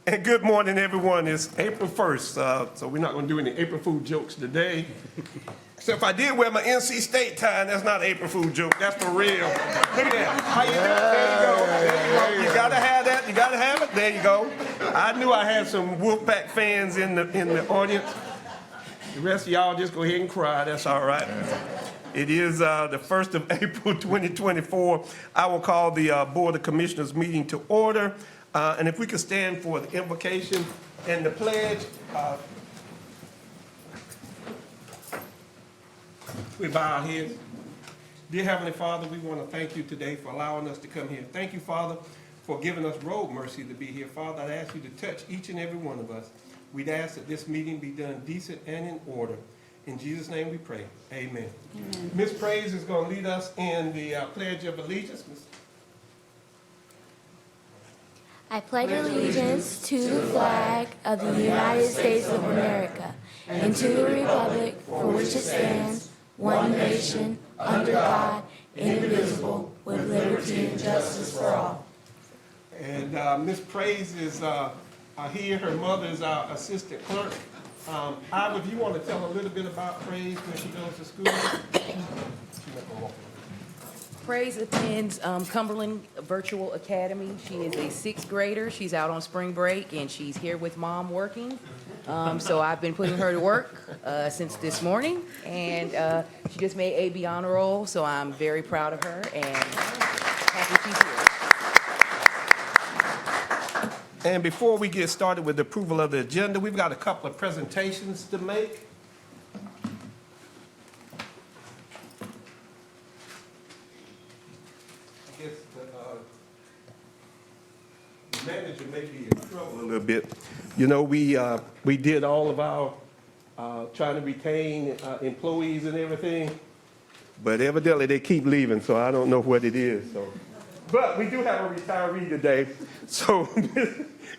And good morning, everyone. It's April 1st, so we're not going to do any April Fool jokes today. Except if I did wear my NC State tie, that's not an April Fool joke. That's for real. Look at that. How you doing? There you go. There you go. You got to have that. You got to have it. There you go. I knew I had some Wolfpack fans in the audience. The rest of y'all just go ahead and cry. That's all right. It is the 1st of April, 2024. I will call the Board of Commissioners meeting to order. And if we could stand for the invocation and the pledge. We bow our heads. Dear Heavenly Father, we want to thank you today for allowing us to come here. Thank you, Father, for giving us road mercy to be here. Father, I'd ask you to touch each and every one of us. We'd ask that this meeting be done decent and in order. In Jesus' name we pray. Amen. Ms. Praise is going to lead us in the Pledge of Allegiance. I pledge allegiance to the flag of the United States of America and to the republic for which it stands, one nation, under God, indivisible, with liberty and justice for all. And Ms. Praise is here. Her mother is our assistant clerk. Ivor, if you want to tell a little bit about Praise when she goes to school. Praise attends Cumberland Virtual Academy. She is a 6th grader. She's out on spring break, and she's here with Mom working. So I've been putting her to work since this morning, and she just made AB Honor Roll, so I'm very proud of her and happy she's here. And before we get started with the approval of the agenda, we've got a couple of presentations to make. I guess the manager may be in trouble a little bit. You know, we did all of our trying to retain employees and everything, but evidently they keep leaving, so I don't know what it is. So, but we do have a retiree today. So,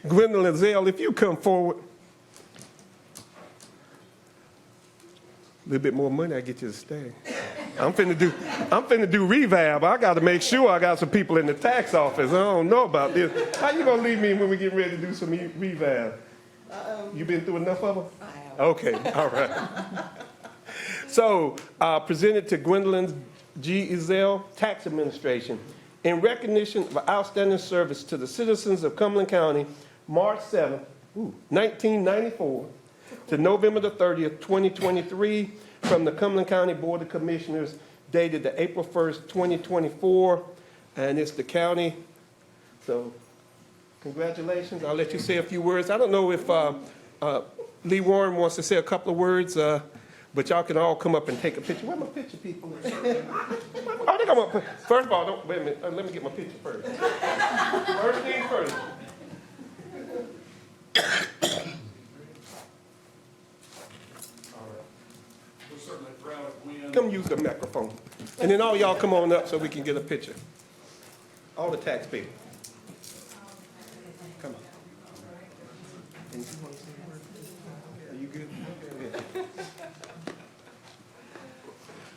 Gwendolyn Zell, if you come forward. A little bit more money, I get you to stay. I'm finna do revab. I got to make sure I got some people in the tax office. I don't know about this. How you gonna leave me when we get ready to do some revab? You been through enough of them? I have. Okay, all right. So, presented to Gwendolyn G. Ezell, Tax Administration, in recognition of outstanding service to the citizens of Cumberland County, March 7th, 1994, to November the 30th, 2023, from the Cumberland County Board of Commissioners, dated the April 1st, 2024, and it's the county. So, congratulations. I'll let you say a few words. I don't know if Lee Warren wants to say a couple of words, but y'all can all come up and take a picture. Where my picture people? Oh, they come up. First of all, wait a minute. Let me get my picture first. First thing first. Come use the microphone. And then all y'all come on up so we can get a picture. All the taxpayers. Come on. And you want to say a word? Are you good? Go ahead.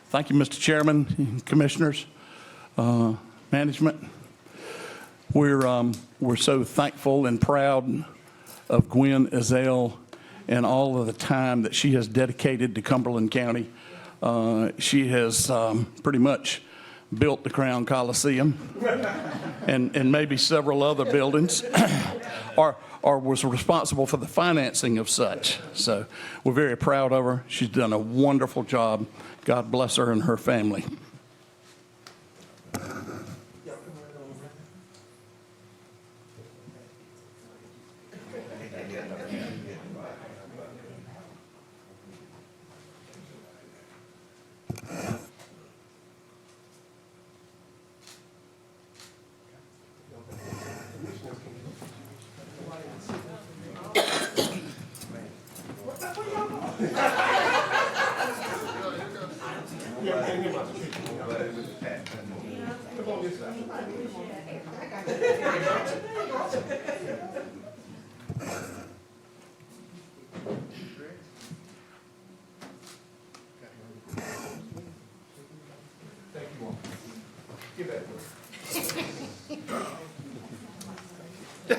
Thank you, Mr. Chairman, Commissioners, management. We're so thankful and proud of Gwen Ezell and all of the time that she has dedicated to Cumberland County. She has pretty much built the Crown Coliseum and maybe several other buildings, or was responsible for the financing of such. So we're very proud of her. She's done a wonderful job. God bless her and her family.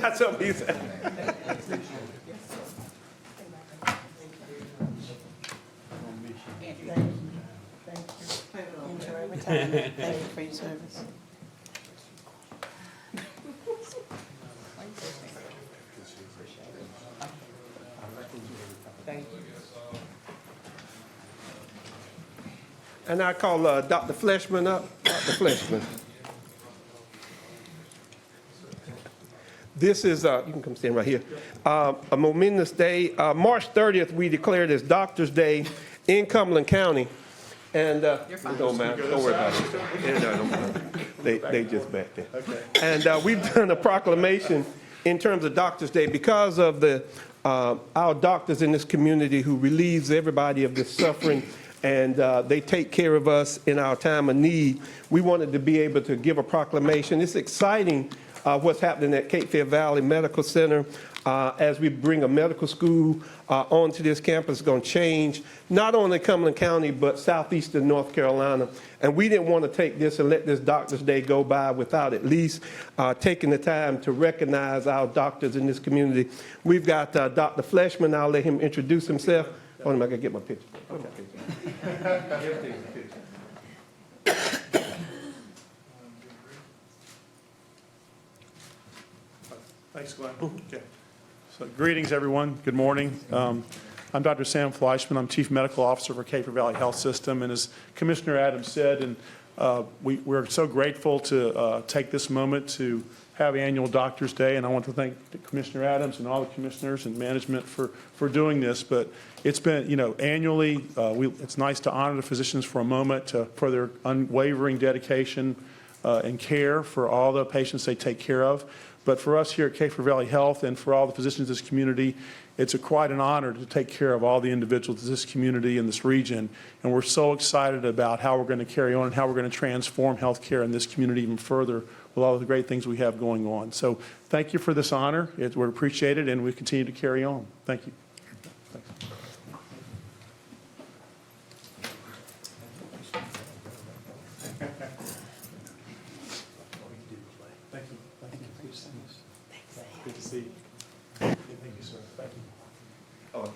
That's what he said. Enjoy retirement. Thank you for your service. Thank you. And I call Dr. Fleshman up. Dr. Fleshman. This is, you can come stand right here, a momentous day. March 30th, we declared as Doctor's Day in Cumberland County. And it don't matter, don't worry about it. Yeah, no, don't matter. They just back there. Okay. And we've done a proclamation in terms of Doctor's Day because of the our doctors in this community who relieves everybody of this suffering, and they take care of us in our time of need. We wanted to be able to give a proclamation. It's exciting what's happening at Cape Fear Valley Medical Center as we bring a medical school onto this campus. It's going to change not only Cumberland County, but southeastern North Carolina. And we didn't want to take this and let this Doctor's Day go by without at least taking the time to recognize our doctors in this community. We've got Dr. Fleshman. I'll let him introduce himself. Hold on, I got to get my picture. Everything's a picture. Thanks, Glenn. Okay. So greetings, everyone. Good morning. I'm Dr. Sam Fleischman. I'm Chief Medical Officer for Cape Fear Valley Health System. And as Commissioner Adams said, and we're so grateful to take this moment to have annual Doctor's Day. And I want to thank Commissioner Adams and all the commissioners and management for doing this. But it's been, annually, it's nice to honor the physicians for a moment for their unwavering dedication and care for all the patients they take care of. But for us here at Cape Fear Valley Health and for all the physicians in this community, it's quite an honor to take care of all the individuals in this community in this region. And we're so excited about how we're going to carry on and how we're going to transform healthcare in this community even further with all the great things we have going on. So thank you for this honor. We're appreciated, and we continue to carry on. Thank you. Thanks. Thank you. Thank you. Good to see you. Thank you, sir. Thank you. Oh,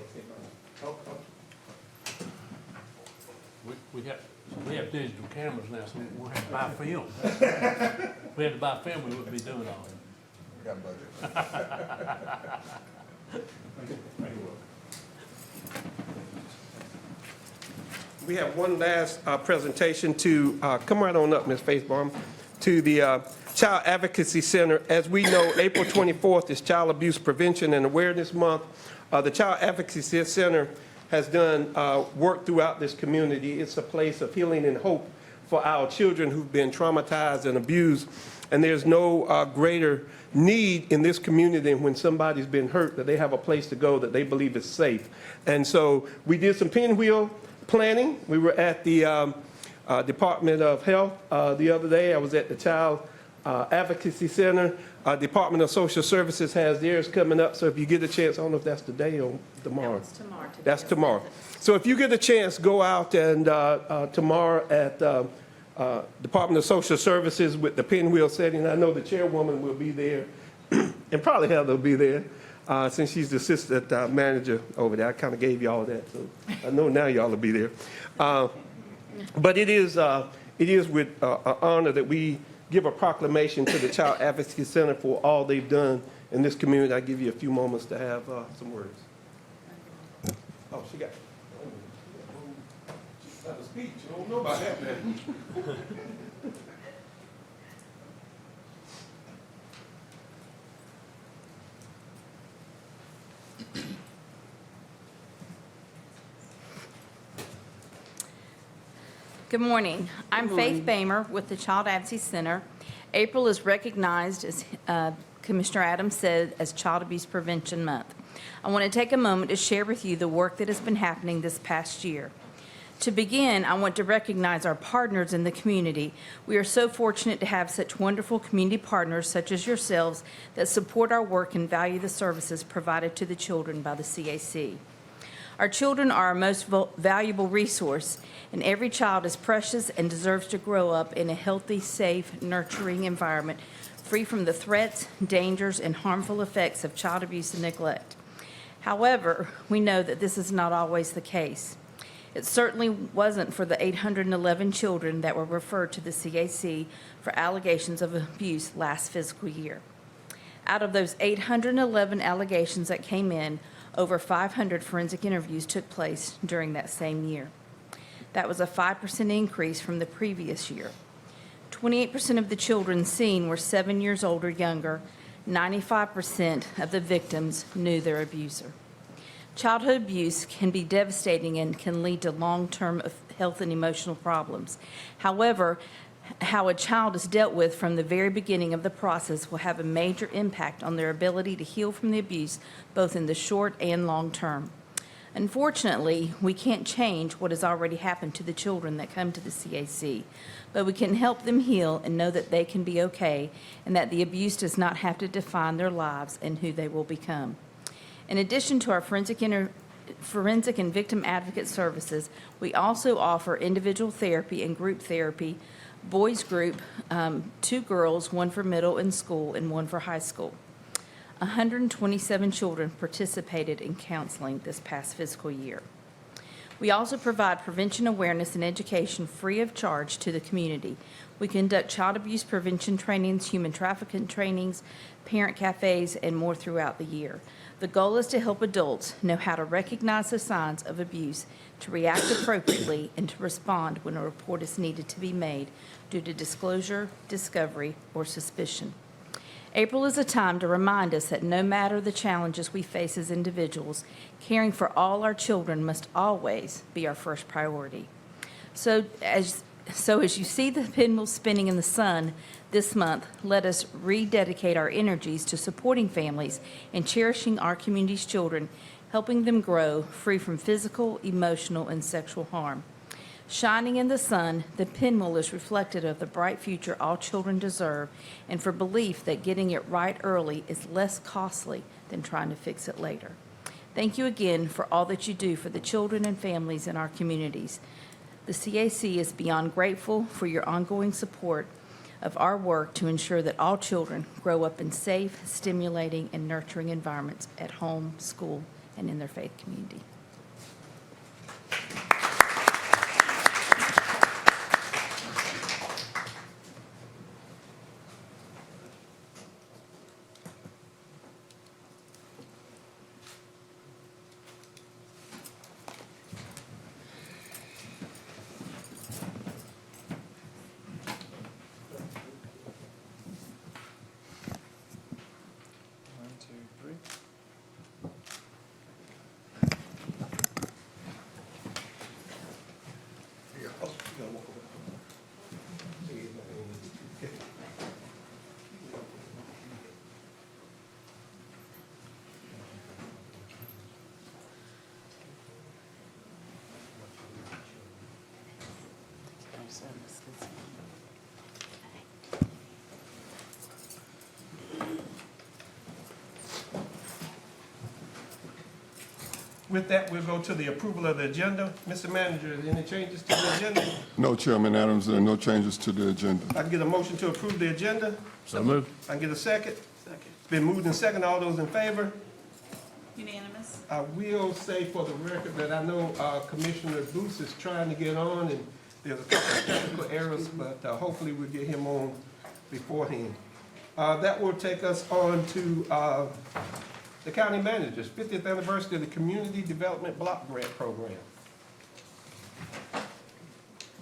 We have digital cameras now, so we'll have to buy film. We had to buy film, we wouldn't be doing all that. We got budget. We have one last presentation to, come right on up, Ms. Faithbaum, to the Child Advocacy Center. As we know, April 24th is Child Abuse Prevention and Awareness Month. The Child Advocacy Center has done work throughout this community. It's a place of healing and hope for our children who've been traumatized and abused. And there's no greater need in this community than when somebody's been hurt, that they have a place to go that they believe is safe. And so we did some pinwheel planning. We were at the Department of Health the other day. I was at the Child Advocacy Center. Department of Social Services has theirs coming up, so if you get a chance, I don't know if that's today or tomorrow. That's tomorrow. That's tomorrow. So if you get a chance, go out and tomorrow at Department of Social Services with the pinwheel setting. I know the chairwoman will be there, and probably Heather will be there, since she's the assistant manager over there. I kind of gave you all that, so I know now y'all will be there. But it is with an honor that we give a proclamation to the Child Advocacy Center for all they've done in this community. I'll give you a few moments to have some words. Oh, she got a speech. You don't know about that, man. Good morning. I'm Faith Bamer with the Child Advocacy Center. April is recognized, as Commissioner Adams said, as Child Abuse Prevention Month. I want to take a moment to share with you the work that has been happening this past year. To begin, I want to recognize our partners in the community. We are so fortunate to have such wonderful community partners such as yourselves that support our work and value the services provided to the children by the CAC. Our children are our most valuable resource, and every child is precious and deserves to grow up in a healthy, safe, nurturing environment, free from the threats, dangers, and harmful effects of child abuse and neglect. However, we know that this is not always the case. It certainly wasn't for the 811 children that were referred to the CAC for allegations of abuse last fiscal year. Out of those 811 allegations that came in, over 500 forensic interviews took place during that same year. That was a 5% increase from the previous year. 28% of the children seen were 7 years old or younger. 95% of the victims knew their abuser. Childhood abuse can be devastating and can lead to long-term health and emotional problems. However, how a child is dealt with from the very beginning of the process will have a major impact on their ability to heal from the abuse, both in the short and long term. Unfortunately, we can't change what has already happened to the children that come to the CAC, but we can help them heal and know that they can be okay and that the abuse does not have to define their lives and who they will become. In addition to our forensic and victim advocate services, we also offer individual therapy and group therapy, boys group, 2 girls, 1 for middle and school and 1 for high school. 127 children participated in counseling this past fiscal year. We also provide prevention awareness and education free of charge to the community. We conduct child abuse prevention trainings, human trafficking trainings, parent cafes, and more throughout the year. The goal is to help adults know how to recognize the signs of abuse, to react appropriately, and to respond when a report is needed to be made due to disclosure, discovery, or suspicion. April is a time to remind us that no matter the challenges we face as individuals, caring for all our children must always be our first priority. So as you see the pinwheel spinning in the sun this month, let us rededicate our energies to supporting families and cherishing our community's children, helping them grow free from physical, emotional, and sexual harm. Shining in the sun, the pinwheel is reflective of the bright future all children deserve, and for belief that getting it right early is less costly than trying to fix it later. Thank you again for all that you do for the children and families in our communities. The CAC is beyond grateful for your ongoing support of our work to ensure that all children grow up in safe, stimulating, and nurturing environments at home, school, and in their faith community. With that, we'll go to the approval of the agenda. Mr. Manager, any changes to the agenda? No, Chairman Adams, there are no changes to the agenda. I can get a motion to approve the agenda. So moved. I can get a second. Second. It's been moved and second. All those in favor? Unanimous. I will say for the record that I know Commissioner Booth is trying to get on, and there's a couple of technical errors, but hopefully we'll get him on beforehand. That will take us on to the county manager's 50th anniversary of the Community Development Block Grant Program.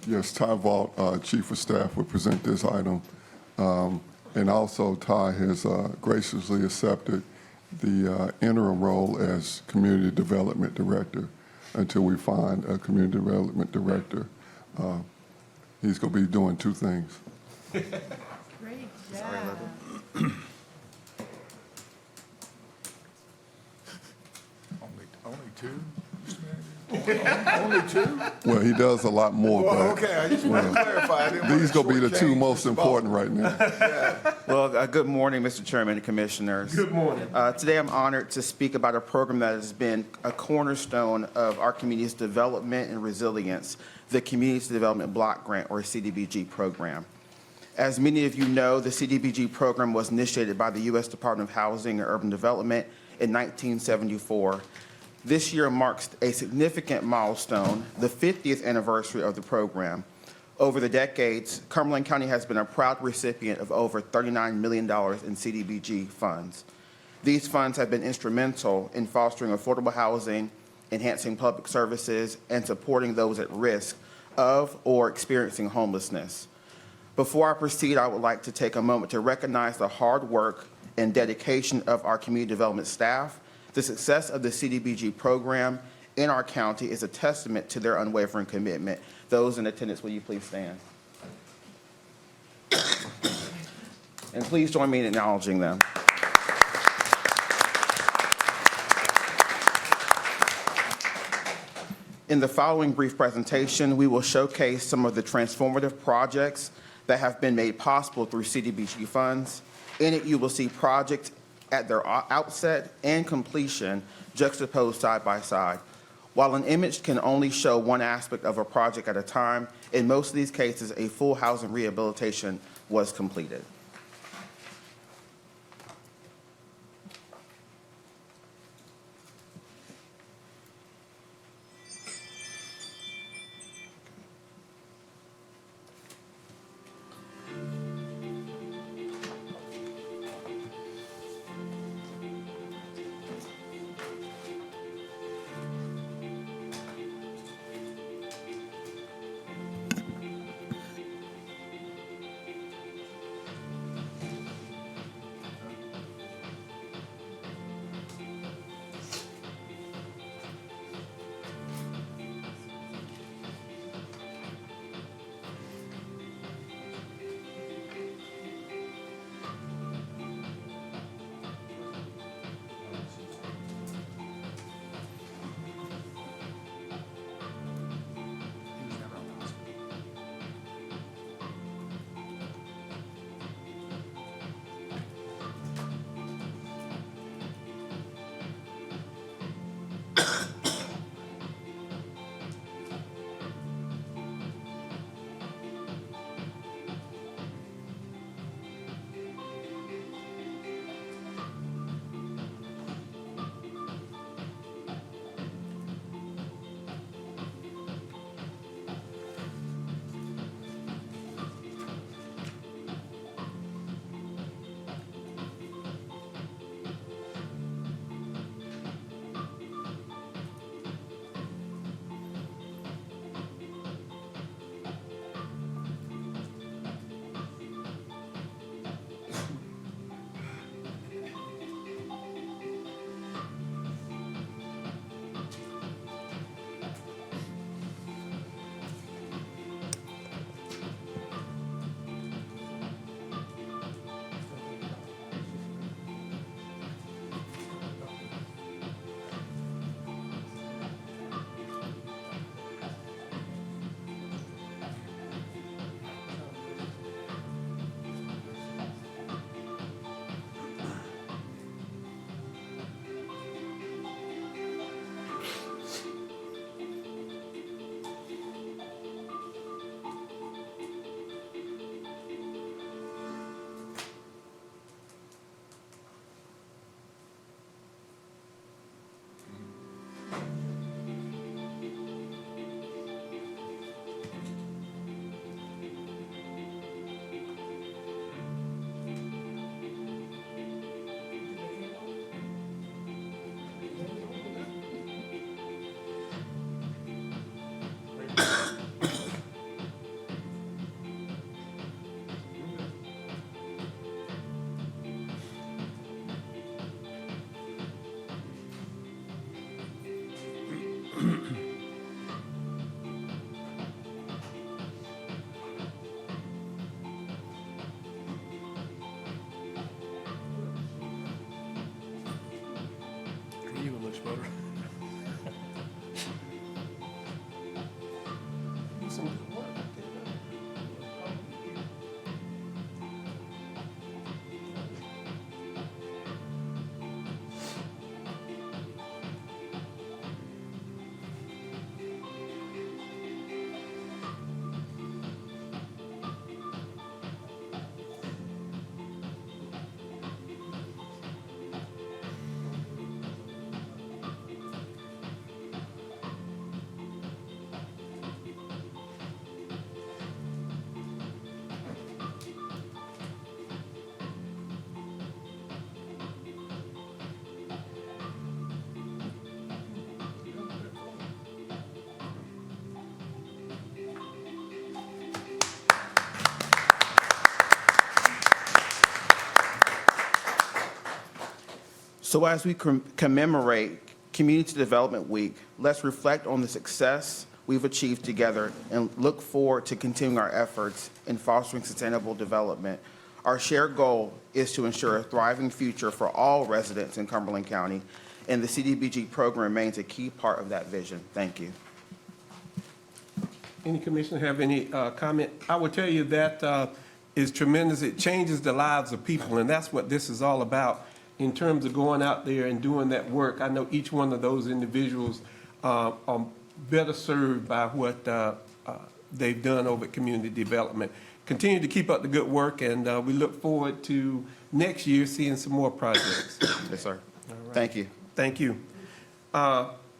Yes, Ty Vaught, Chief of Staff, will present this item. And also, Ty has graciously accepted the interim role as Community Development Director until we find a Community Development Director. He's going to be doing 2 things. Great job. Only 2, Mr. Manager? Only two? Well, he does a lot more, Well, but okay, I just wanted to clarify. I didn't want these to gonna be the two shortchange most Mr. important right now. Well, good morning, Mr. Chairman and Commissioners. Good morning. Today, I'm honored to speak about a program that has been a cornerstone of our community's development and resilience, the Community Development Block Grant, or CDBG program. As many of you know, the CDBG program was initiated by the U.S. Department of Housing and Urban Development in 1974. This year marks a significant milestone, the 50th anniversary of the program. Over the decades, Cumberland County has been a proud recipient of over $39 million in CDBG funds. These funds have been instrumental in fostering affordable housing, enhancing public services, and supporting those at risk of or experiencing homelessness. Before I proceed, I would like to take a moment to recognize the hard work and dedication of our community development staff. The success of the CDBG program in our county is a testament to their unwavering commitment. Those in attendance, will you please stand? And please join me in acknowledging them. In the following brief presentation, we will showcase some of the transformative projects that have been made possible through CDBG funds. In it, you will see projects at their outset and completion juxtaposed side by side. While an image can only show one aspect of a project at a time, in most of these cases, a full housing rehabilitation was completed. So as we commemorate Community Development Week, let's reflect on the success we've achieved together and look forward to continuing our efforts in fostering sustainable development. Our shared goal is to ensure a thriving future for all residents in Cumberland County, and the CDBG program remains a key part of that vision. Thank you. Any commissioner have any comment? I will tell you that is tremendous. It changes the lives of people, and that's what this is all about in terms of going out there and doing that work. I know each one of those individuals are better served by what they've done over at Community Development. Continue to keep up the good work, and we look forward to next year seeing some more projects. Yes, sir. Thank you. Thank you.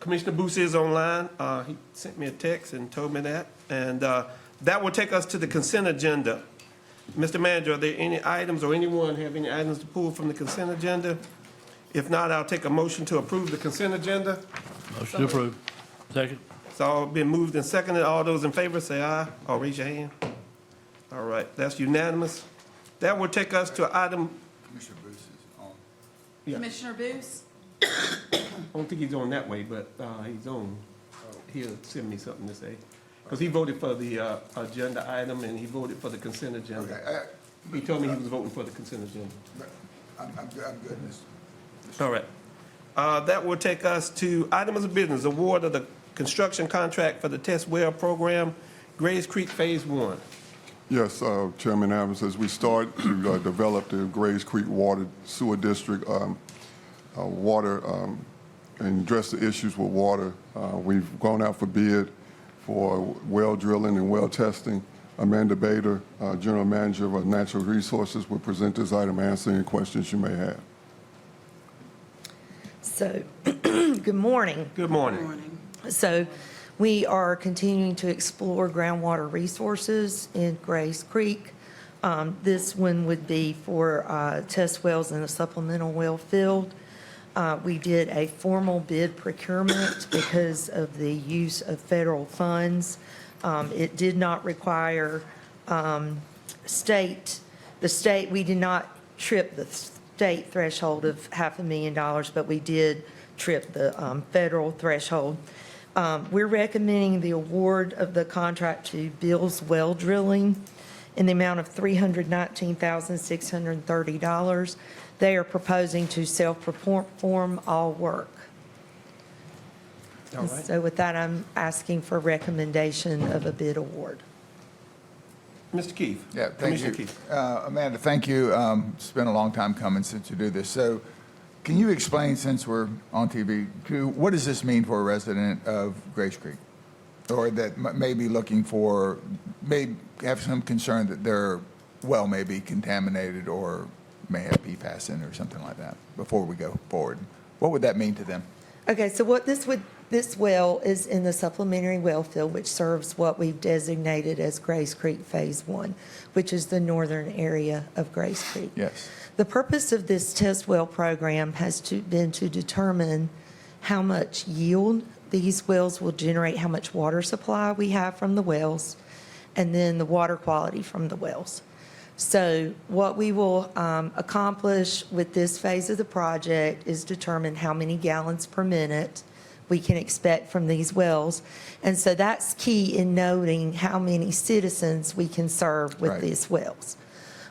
Commissioner Booth is online. He sent me a text and told me that. And that will take us to the consent agenda. Mr. Manager, are there any items or anyone have any items to pull from the consent agenda? If not, I'll take a motion to approve the consent agenda. Motion to approve. Second. It's all been moved and seconded. All those in favor say aye or raise your hand. All right, that's unanimous. That will take us to item, Commissioner Bruce is on. Yeah. Commissioner Booth? I don't think he's on that way, but he's on. He'll send me something to say. Because he voted for the agenda item and he voted for the consent agenda. Okay, He told me he was voting for the consent agenda. I'm good, Mr. All right. That will take us to items of business, award of the construction contract for the test well program, Grays Creek Phase 1. Yes, Chairman Adams, as we start to develop the Grays Creek Water Sewer District water and address the issues with water, we've gone out for bid for well drilling and well testing. Amanda Bader, General Manager of Natural Resources, will present this item, answer any questions you may have. So, good morning. Good morning. Morning. So, we are continuing to explore groundwater resources in Grays Creek. This one would be for test wells in a supplemental well field. We did a formal bid procurement because of the use of federal funds. It did not require the state, we did not trip the state threshold of $500,000, but we did trip the federal threshold. We're recommending the award of the contract to Bill's Well Drilling in the amount of $319,630. They are proposing to self-perform all work. All right. So with that, I'm asking for recommendation of a bid award. Mr. Keefe. Yeah, thank Commissioner you. Keefe. Amanda, thank you. It's been a long time coming since you do this. So can you explain, since we're on TV, what does this mean for a resident of Grays Creek? Or that may be looking for, may have some concern that their well may be contaminated or may have PFAS in it or something like that before we go forward. What would that mean to them? Okay, so what this well is in the supplementary well field, which serves what we've designated as Grays Creek Phase 1, which is the northern area of Grays Creek. Yes. The purpose of this test well program has been to determine how much yield these wells will generate, how much water supply we have from the wells, and then the water quality from the wells. So what we will accomplish with this phase of the project is determine how many gallons per minute we can expect from these wells. And so that's key in noting how many citizens we can serve with Right. these wells.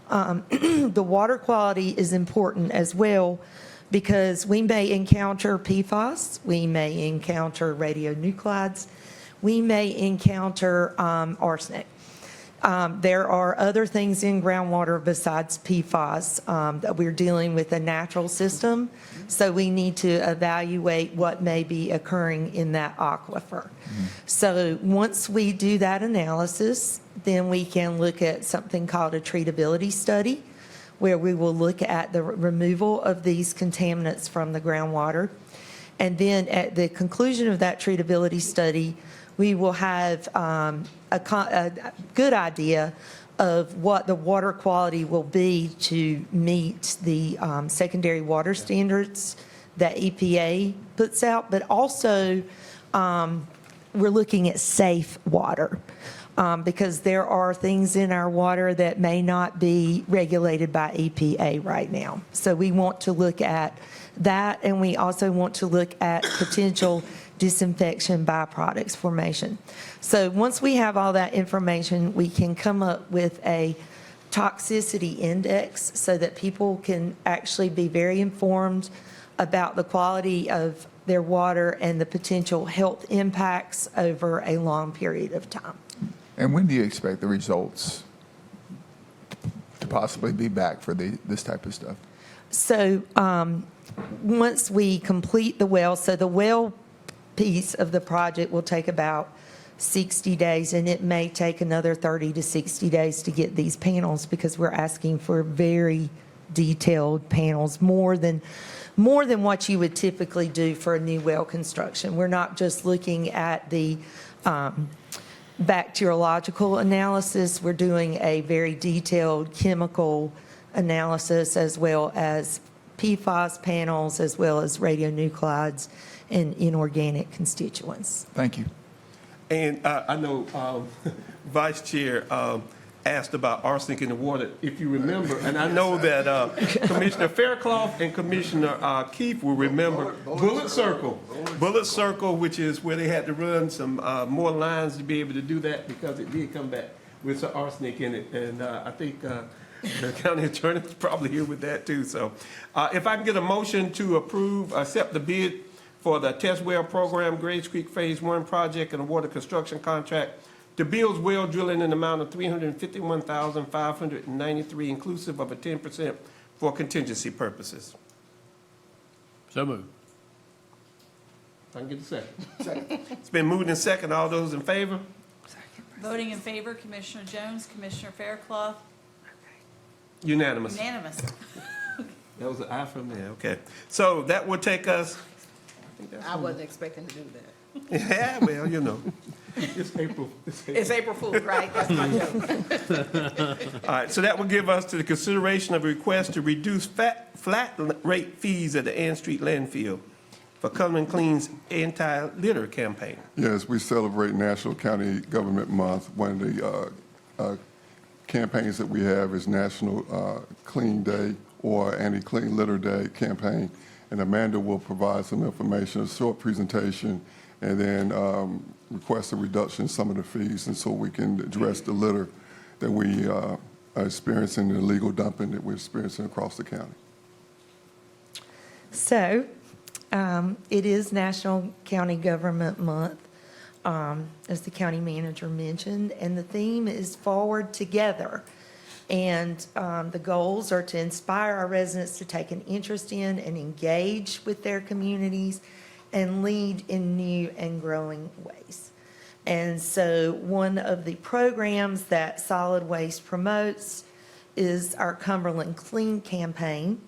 The water quality is important as well because we may encounter PFAS, we may encounter radionuclides, we may encounter arsenic. There are other things in groundwater besides PFAS that we're dealing with a natural system, so we need to evaluate what may be occurring in that aquifer. So once we do that analysis, then we can look at something called a treatability study, where we will look at the removal of these contaminants from the groundwater. And then at the conclusion of that treatability study, we will have a good idea of what the water quality will be to meet the secondary water standards that EPA puts out, but also we're looking at safe water. because there are things in our water that may not be regulated by EPA right now. So we want to look at that, and we also want to look at potential disinfection byproducts formation. So once we have all that information, we can come up with a toxicity index so that people can actually be very informed about the quality of their water and the potential health impacts over a long period of time. And when do you expect the results to possibly be back for this type of stuff? So once we complete the well, so the well piece of the project will take about 60 days, and it may take another 30 to 60 days to get these panels, because we're asking for very detailed panels, more than what you would typically do for a new well construction. We're not just looking at the bacteriological analysis. We're doing a very detailed chemical analysis, as well as PFAS panels, as well as radionuclides and inorganic constituents. Thank you. And I know Vice Chair asked about arsenic in the water, if you remember, and I know that Commissioner Fairclough and Commissioner Keefe will remember Bullet Circle, which is where they had to run some more lines to be able to do that, because it did come back with some arsenic in it. And I think the county attorney is probably here with that too. So if I can get a motion to accept the bid for the test well program, Grace Creek Phase 1 project, and award a construction contract to Bill's Well Drilling in the amount of $351,593, inclusive of a 10% for contingency purposes. So moved. If I can get a second. It's been moved and second. All those in favor? Voting in favor, Commissioner Jones, Commissioner Fairclough, Unanimous. unanimous. That was an aye from there, okay. So that will take us. I wasn't expecting to do that. Yeah, well, you know, it's April. It's April Fool's, right? That's my joke. All right, so that will give us to the consideration of a request to reduce flat rate fees at the Ann Street landfill for Cumberland Clean's anti-litter campaign. Yes, we celebrate National County Government Month. One of the campaigns that we have is National Clean Day or Anti-Clean Litter Day campaign. And Amanda will provide some information, a short presentation, and then request a reduction in some of the fees, and so we can address the litter that we are experiencing, the illegal dumping that we're experiencing across the county. So it is National County Government Month, as the county manager mentioned, and the theme is Forward Together. And the goals are to inspire our residents to take an interest in and engage with their communities and lead in new and growing ways. And so one of the programs that Solid Waste promotes is our Cumberland Clean campaign.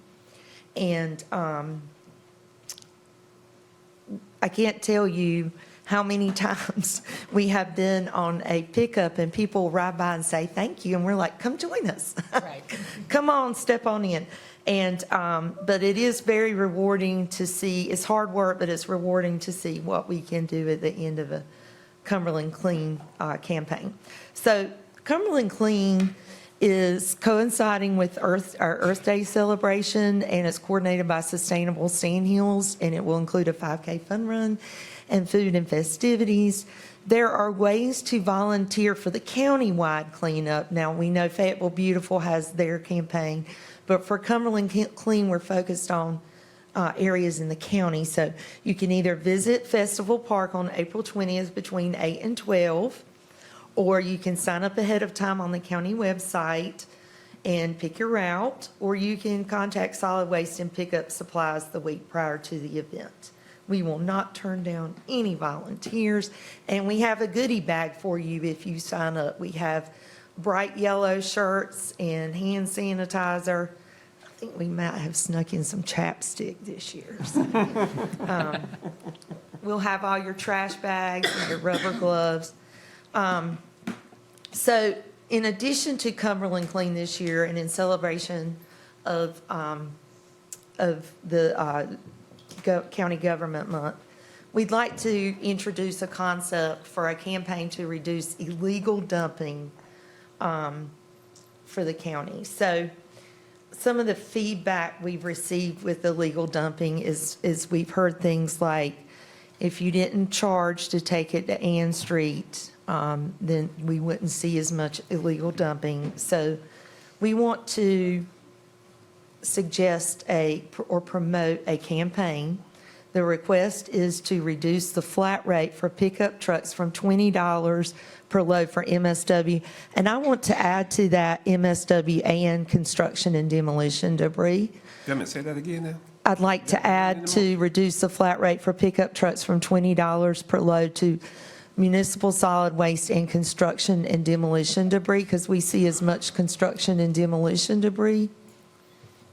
And I can't tell you how many times we have been on a pickup and people ride by and say, thank you. And we're like, come join us. Right. Come on, step on in. And, but it is very rewarding to see, it's hard work, but it's rewarding to see what we can do at the end of a Cumberland Clean campaign. So Cumberland Clean is coinciding with our Earth Day celebration, and it's coordinated by Sustainable Sandhills, and it will include a 5K fun run and food and festivities. There are ways to volunteer for the county-wide cleanup. Now, we know Fayetteville Beautiful has their campaign, but for Cumberland Clean, we're focused on areas in the county. So you can either visit Festival Park on April 20th between 8 and 12, or you can sign up ahead of time on the county website and pick your route, or you can contact Solid Waste and pick up supplies the week prior to the event. We will not turn down any volunteers, and we have a goodie bag for you if you sign up. We have bright yellow shirts and hand sanitizer. I think we might have snuck in some chapstick this year. So, we'll have all your trash bags and your rubber gloves. So in addition to Cumberland Clean this year, and in celebration of the County Government Month, we'd like to introduce a concept for a campaign to reduce illegal dumping for the county. So some of the feedback we've received with illegal dumping is we've heard things like, if you didn't charge to take it to Ann Street, then we wouldn't see as much illegal dumping. So we want to suggest or promote a campaign. The request is to reduce the flat rate for pickup trucks from $20 per load for MSW. And I want to add to that MSW and construction and demolition debris. Say that again now? I'd like to add to reduce the flat rate for pickup trucks from $20 per load to municipal solid waste and construction and demolition debris, because we see as much construction and demolition debris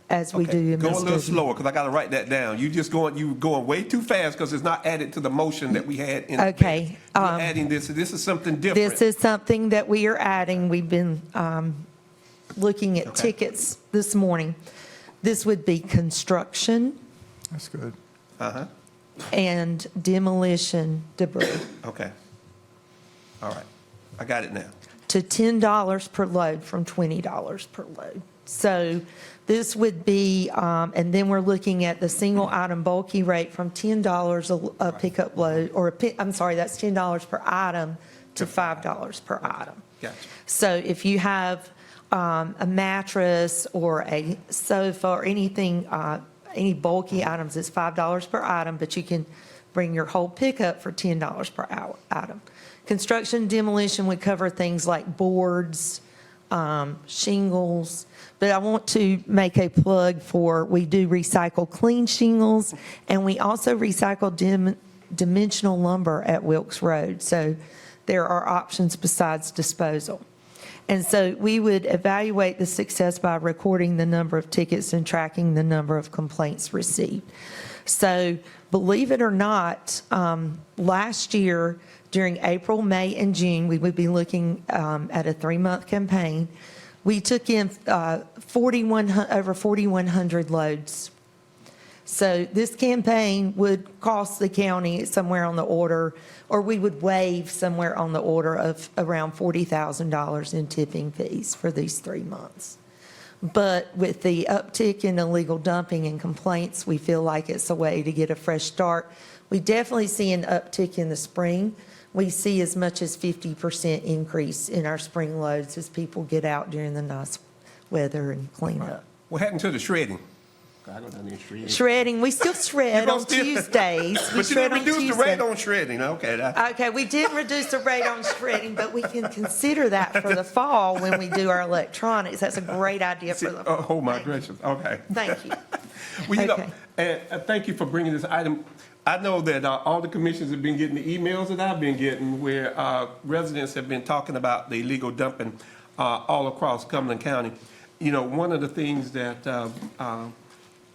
as we do Go a little MSW. slower, because I got to write that down. You going way too fast, because it's not added to the motion that we had in. Okay, You're adding this is something different. This is something that we are adding. We've been looking at tickets this morning. This would be construction That's good. Uh-huh, and demolition debris okay. All right, I got it now. to $10 per load from $20 per load. So this would be, and then we're looking at the single item bulky rate from $10 a pickup load, I'm sorry, that's $10 per item to $5 per item. Gotcha. So if you have a mattress or a sofa or anything, any bulky items, it's $5 per item, but you can bring your whole pickup for $10 per item. Construction demolition would cover things like boards, shingles, but I want to make a plug for, we do recycle clean shingles, and we also recycle dimensional lumber at Wilkes Road. So there are options besides disposal. And so we would evaluate the success by recording the number of tickets and tracking the number of complaints received. So believe it or not, last year during April, May, and June, we would be looking at a 3-month campaign. We took in over 4,100 loads. So this campaign would cost the county somewhere on the order, or we would waive somewhere on the order of around $40,000 in tipping fees for these 3 months. But with the uptick in illegal dumping and complaints, we feel like it's a way to get a fresh start. We definitely see an uptick in the spring. We see as much as 50% increase in our spring loads as people get out during the nice weather and clean up. What happened to the shredding? I go down there and shred. Shredding, we still shred gonna on still- Tuesdays. We But you shred didn't on reduce the Tuesday. rate on shredding, okay. Okay, we did reduce the rate on shredding, but we can consider that for the fall when we do our electronics. That's a great idea for the fall. Oh, my gracious, okay. Thank you. Well, you know, Okay. and thank you for bringing this item. I know that all the commissioners have been getting the emails that I've been getting where residents have been talking about the illegal dumping all across Cumberland County. You know, one of the things that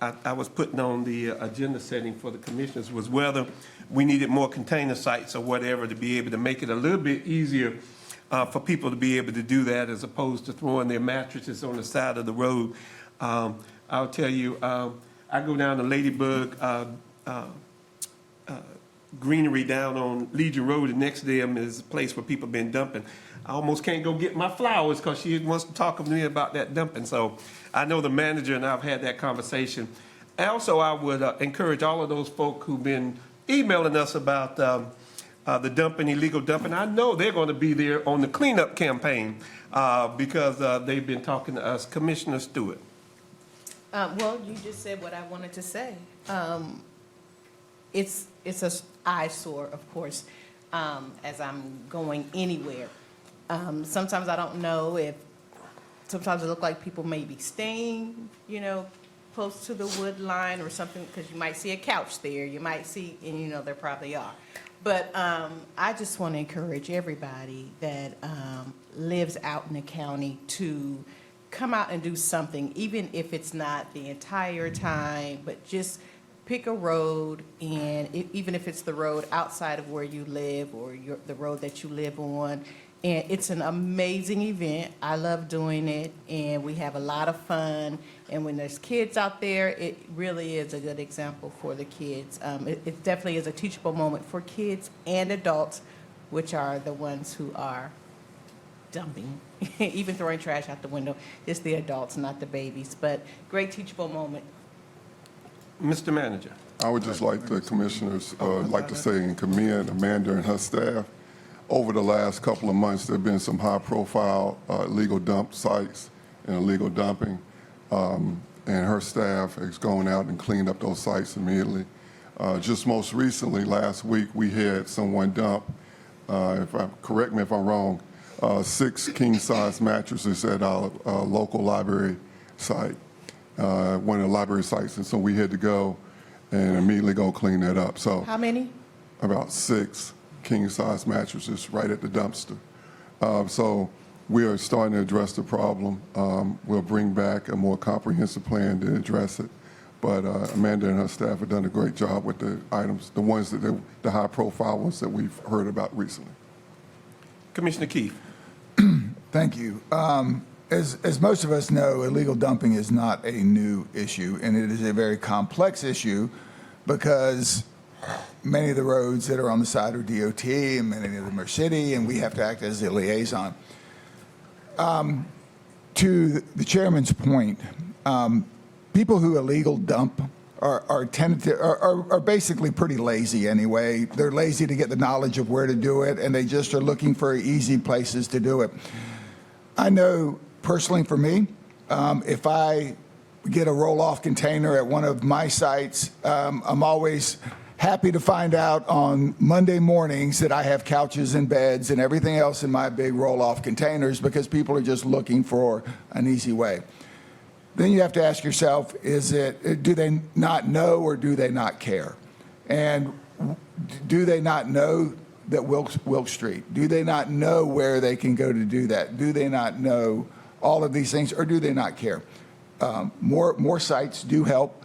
I was putting on the agenda setting for the commissioners was whether we needed more container sites or whatever to be able to make it a little bit easier for people to be able to do that as opposed to throwing their mattresses on the side of the road. I'll tell you, I go down to Ladybug greenery down on Legion Road, and next to them is a place where people been dumping. I almost can't go get my flowers because she wants to talk to me about that dumping. So I know the manager and I've had that conversation. Also, I would encourage all of those folk who've been emailing us about the dumping, illegal dumping. I know they're going to be there on the cleanup campaign because they've been talking to us. Commissioner Stewart. Well, you just said what I wanted to say. It's an eyesore, of course, as I'm going anywhere. Sometimes I don't know if, sometimes it look like people may be staying, you know, close to the wood line or something, because you might see a couch there, you might see, and you know, there probably are. But I just want to encourage everybody that lives out in the county to come out and do something, even if it's not the entire time, but just pick a road, and even if it's the road outside of where you live or the road that you live on, And it's an amazing event. I love doing it, and we have a lot of fun. And when there's kids out there, it really is a good example for the kids. It definitely is a teachable moment for kids and adults, which are the ones who are dumping, even throwing trash out the window. It's the adults, not the babies. But great teachable moment. Mr. Manager. I would just like the commissioners, like to say and commend Amanda and her staff. Over the last couple of months, there have been some high-profile illegal dump sites and illegal dumping, and her staff has gone out and cleaned up those sites immediately. Just most recently, last week, we had someone dump, correct me if I'm wrong, 6 king-size mattresses at our local library site, one of the library sites, and so we had to go and immediately go clean that up. So How many? about 6 king-size mattresses right at the dumpster. So we are starting to address the problem. We'll bring back a more comprehensive plan to address it. But Amanda and her staff have done a great job with the items, the ones that the high-profile ones that we've heard about recently. Commissioner Keith. Thank you. As most of us know, illegal dumping is not a new issue, and it is a very complex issue because many of the roads that are on the side are DOT, and many of them are city, and we have to act as a liaison. To the chairman's point, people who illegal dump are basically pretty lazy anyway. They're lazy to get the knowledge of where to do it, and they just are looking for easy places to do it. I know personally for me, if I get a roll-off container at one of my sites, I'm always happy to find out on Monday mornings that I have couches and beds and everything else in my big roll-off containers because people are just looking for an easy way. Then you have to ask yourself, do they not know or do they not care? And do they not know that Wilk Street? Do they not know where they can go to do that? Do they not know all of these things, or do they not care? More sites do help.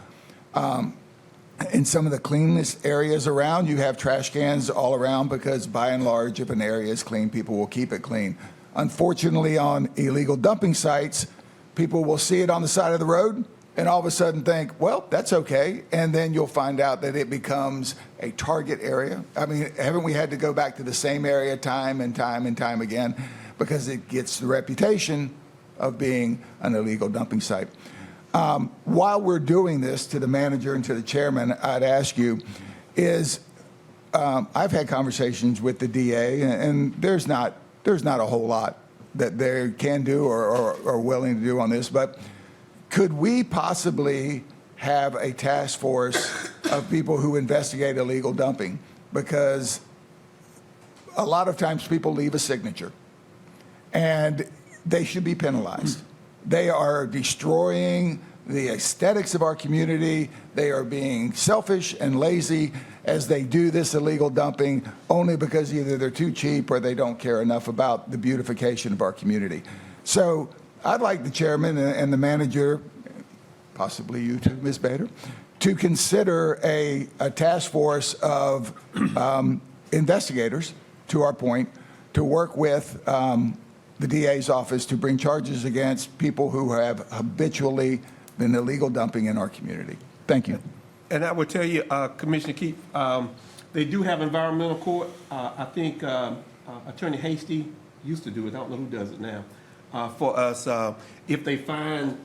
In some of the cleanest areas around, you have trash cans all around because by and large, if an area is clean, people will keep it clean. Unfortunately, on illegal dumping sites, people will see it on the side of the road and all of a sudden think, well, that's okay. And then you'll find out that it becomes a target area. I mean, haven't we had to go back to the same area time and time and time again because it gets the reputation of being an illegal dumping site? While we're doing this, to the manager and to the chairman, I'd ask you is, I've had conversations with the DA, and there's not a whole lot that they can do or are willing to do on this, but could we possibly have a task force of people who investigate illegal dumping? Because a lot of times people leave a signature, and they should be penalized. They are destroying the aesthetics of our community. They are being selfish and lazy as they do this illegal dumping only because either they're too cheap or they don't care enough about the beautification of our community. So I'd like the chairman and the manager, possibly you too, Ms. Bader, to consider a task force of investigators, to our point, to work with the DA's office to bring charges against people who have habitually been illegal dumping in our community. Thank you. And I would tell you, Commissioner Keith, they do have environmental court. I think Attorney Hasty used to do it. I don't know who does it now. For us, if they find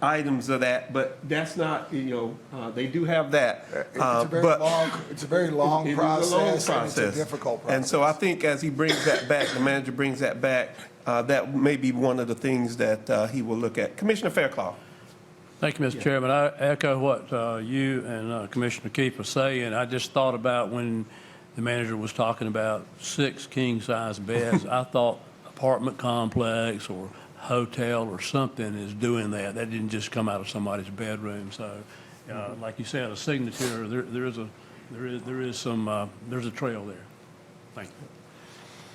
items of that, but that's not, they do have that. It's a very long process. And it's a difficult process. And so I think as he brings that back, the manager brings that back, that may be one of the things that he will look at. Commissioner Fairclough. Thank you, Mr. Chairman. I echo what you and Commissioner Keith were saying. I just thought about when the manager was talking about 6 king-size beds. I thought apartment complex or hotel or something is doing that. That didn't just come out of somebody's bedroom. So, like you said, a signature. There's a trail there. Thank you.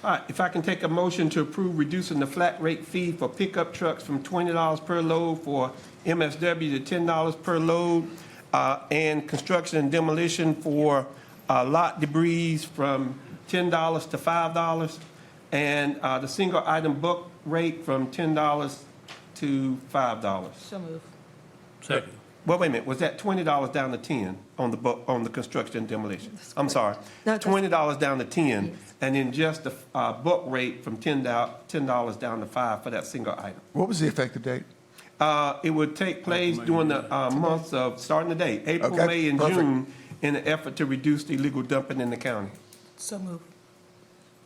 All right, if I can take a motion to approve reducing the flat rate fee for pickup trucks from $20 per load for MSW to $10 per load, and construction and demolition for lot debris from $10 to $5. and the single item book rate from $10 to $5. So move. Second. Well, wait a minute, was that $20 down to 10 on the book, on the construction and demolition? I'm sorry, No, that's- $20 down to 10, and then just the book rate from $10 down to 5 for that single item. What was the effective date? It would take place during the months of, starting today, April, Okay, May, and perfect. June, in an effort to reduce the illegal dumping in the county. So move.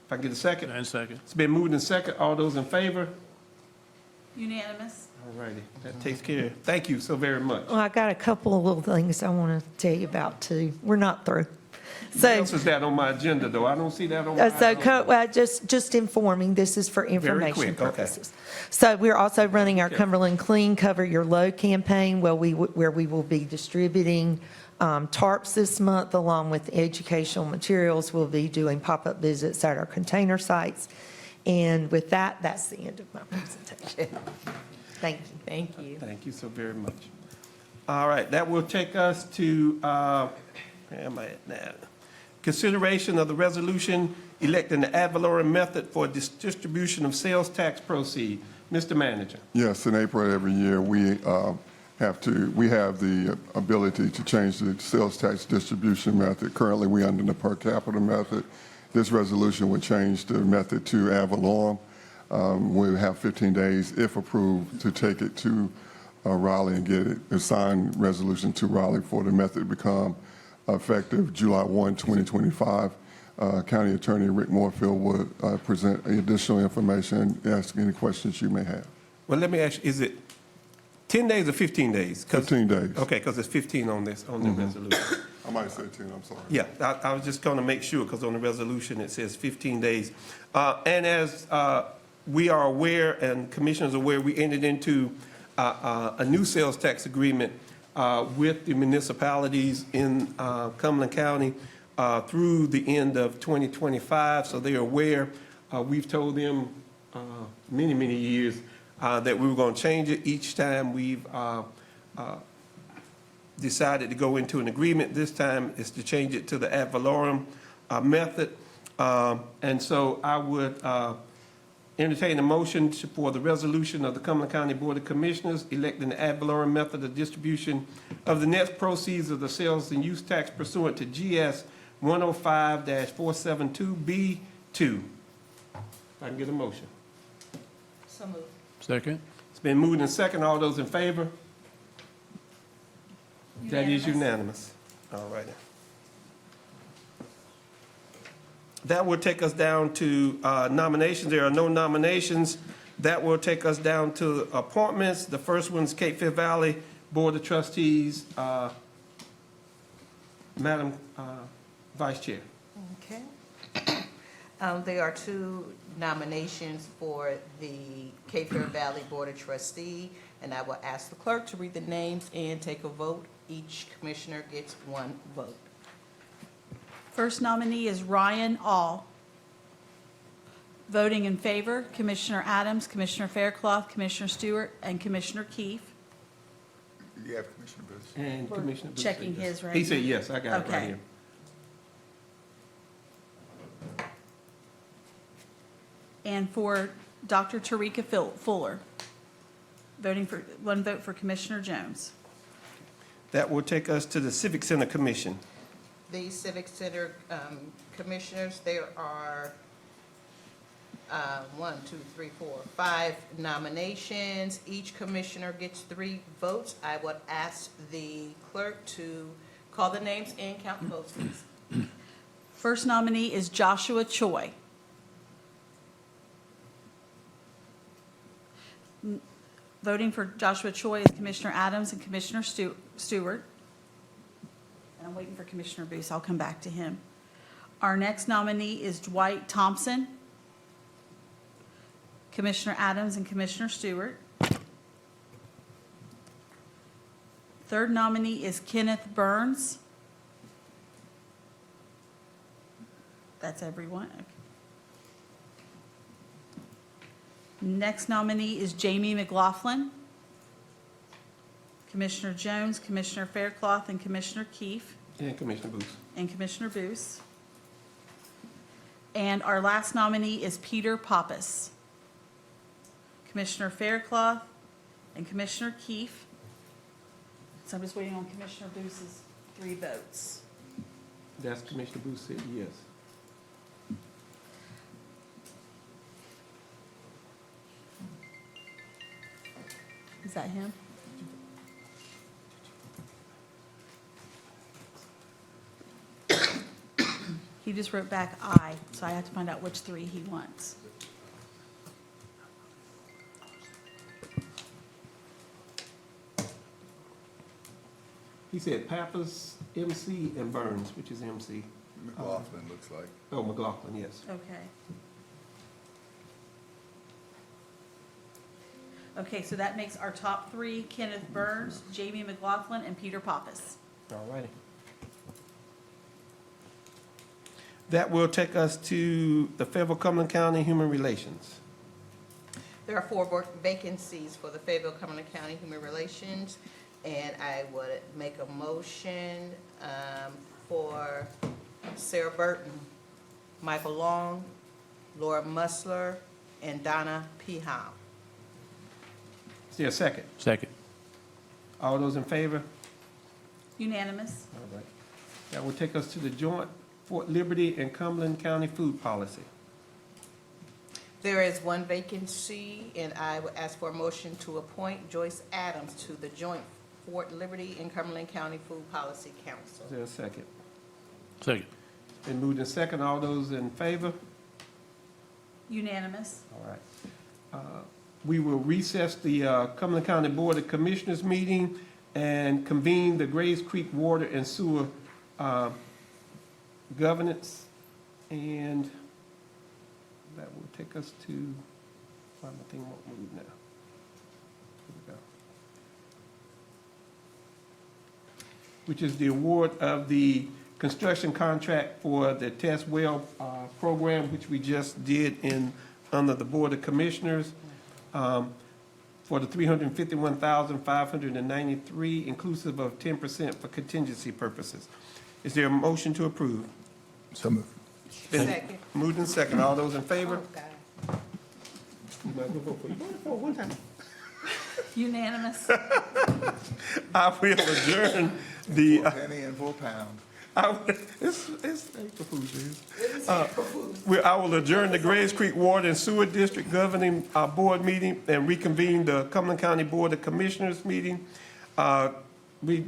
If I can get a second? And second. It's been moved and second. All those in favor? Unanimous. All righty, that takes care. Thank you so very much. Well, I got a couple of little things I want to tell you about too. We're not through. What So, else is that on my agenda, though? I don't see that on my. well, just informing, this is for information quick, okay. purposes. So we're also running our Cumberland Clean Cover Your Load campaign, where we will be distributing tarps this month, along with educational materials. We'll be doing pop-up visits at our container sites. And with that, that's the end of my presentation. Thank you. Thank you. Thank you so very much. All right, that will take us to, where am I at now? Consideration of the resolution electing the ad valorem method for distribution of sales tax proceeds. Mr. Manager. Yes, in April every year, we have the ability to change the sales tax distribution method. Currently, we're under the per capita method. This resolution would change the method to ad valorem. We'll have 15 days, if approved, to take it to Raleigh and get it, a signed resolution to Raleigh for the method to become effective July 1, 2025. County Attorney Rick Moorfield would present additional information and ask any questions you may have. Well, let me ask you, is it 10 days or 15 days? 15 days. Okay, because it's 15 on this, on the resolution. I might say 10, I'm sorry. Yeah, I was just going to make sure, because on the resolution, it says 15 days. And as we are aware, and commissioners are aware, we entered into a new sales tax agreement with the municipalities in Cumberland County through the end of 2025, so they are aware. We've told them many, many years that we were going to change it. Each time we've decided to go into an agreement. This time is to change it to the ad valorem method. And so I would entertain a motion for the resolution of the Cumberland County Board of Commissioners electing the ad valorem method of distribution of the net proceeds of the sales and use tax pursuant to GS 105-472B2. If I can get a motion. So move. Second. It's been moved and second. All those in favor? That is unanimous. All righty. That will take us down to nominations. There are no nominations. That will take us down to appointments. The first one's Cape Fear Valley Board of Trustees. Madam Vice Chair. Okay. There are two nominations for the Cape Fear Valley Board of Trustee, and I will ask the clerk to read the names and take a vote. Each commissioner gets one vote. First nominee is Ryan All. Voting in favor, Commissioner Adams, Commissioner Faircloth, Commissioner Stewart, and Commissioner Keefe. You have Commissioner Booth. And We're Commissioner Booth checking said yes. his right He said now. yes, I got it right Okay. here. And for Dr. Tarika Fuller. Voting for, one vote for Commissioner Jones. That will take us to the Civic Center Commission. The Civic Center commissioners, there are 5 nominations. Each commissioner gets 3 votes. I would ask the clerk to call the names and count the votes, please. First nominee is Joshua Choi. Voting for Joshua Choi is Commissioner Adams and Commissioner Stewart. And I'm waiting for Commissioner Booth. I'll come back to him. Our next nominee is Dwight Thompson. Commissioner Adams and Commissioner Stewart. Third nominee is Kenneth Burns. That's everyone. Next nominee is Jamie McLaughlin. Commissioner Jones, Commissioner Faircloth, and Commissioner Keefe, And Commissioner Booth. and Commissioner Booth. And our last nominee is Peter Pappas. Commissioner Faircloth and Commissioner Keefe. So I'm just waiting on Commissioner Booth's 3 votes. That's Commissioner Booth said yes. Is that him? He just wrote back aye, so I have to find out which 3 he wants. He said Pappas, MC, and Burns, which is MC. McLaughlin looks like. Oh, McLaughlin, yes. Okay. Okay, so that makes our top 3 Kenneth Burns, Jamie McLaughlin, and Peter Pappas. All righty. That will take us to the Fayetteville Cumberland County Human Relations. There are 4 vacancies for the Fayetteville Cumberland County Human Relations, and I would make a motion for Sarah Burton, Michael Long, Laura Musler, and Donna Peham. Is there a second? Second. All those in favor? Unanimous. All right. That will take us to the joint Fort Liberty and Cumberland County Food Policy. There is 1 vacancy, and I would ask for a motion to appoint Joyce Adams to the joint Fort Liberty and Cumberland County Food Policy Council. Is there a second? Second. Been moved in second. All those in favor? Unanimous. All right. We will recess the Cumberland County Board of Commissioners meeting and convene the Grays Creek Water and Sewer Governance. And that will take us to, my thing won't move now. Here we go. Which is the award of the construction contract for the test well program, which we just did under the Board of Commissioners, for the $351,593, inclusive of 10% for contingency purposes. Is there a motion to approve? So moved. Been Second. moved in second. All those in favor? Oh, God. You might go vote for you. Vote for it one time. Unanimous. I will adjourn the, Penny and £4. it's I will adjourn the Grays Creek Water and Sewer District Governing Board meeting and reconvene the Cumberland County Board of Commissioners meeting. We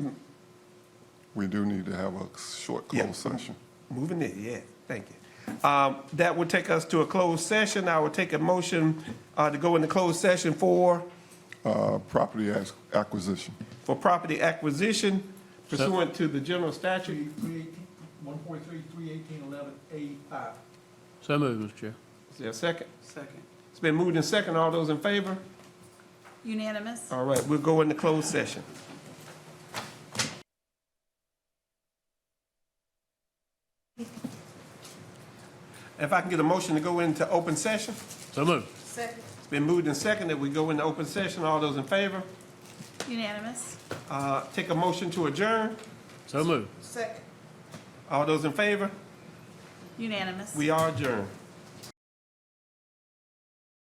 We do need to have a short Yeah. closed session. moving there, yeah, thank you. That would take us to a closed session. I will take a motion to go into closed session for Property acquisition. property acquisition pursuant to the general statute. 143, 318, 11A5. So moved, Mr. Chair. Is there a second? Second. It's been moved in second. All those in favor? Unanimous. All right, we'll go into closed session. If I can get a motion to go into open session? So moved. Second. It's been moved and seconded. We go into open session. All those in favor? Unanimous. Take a motion to adjourn. So moved. Second. All those in favor? Unanimous. We are adjourned.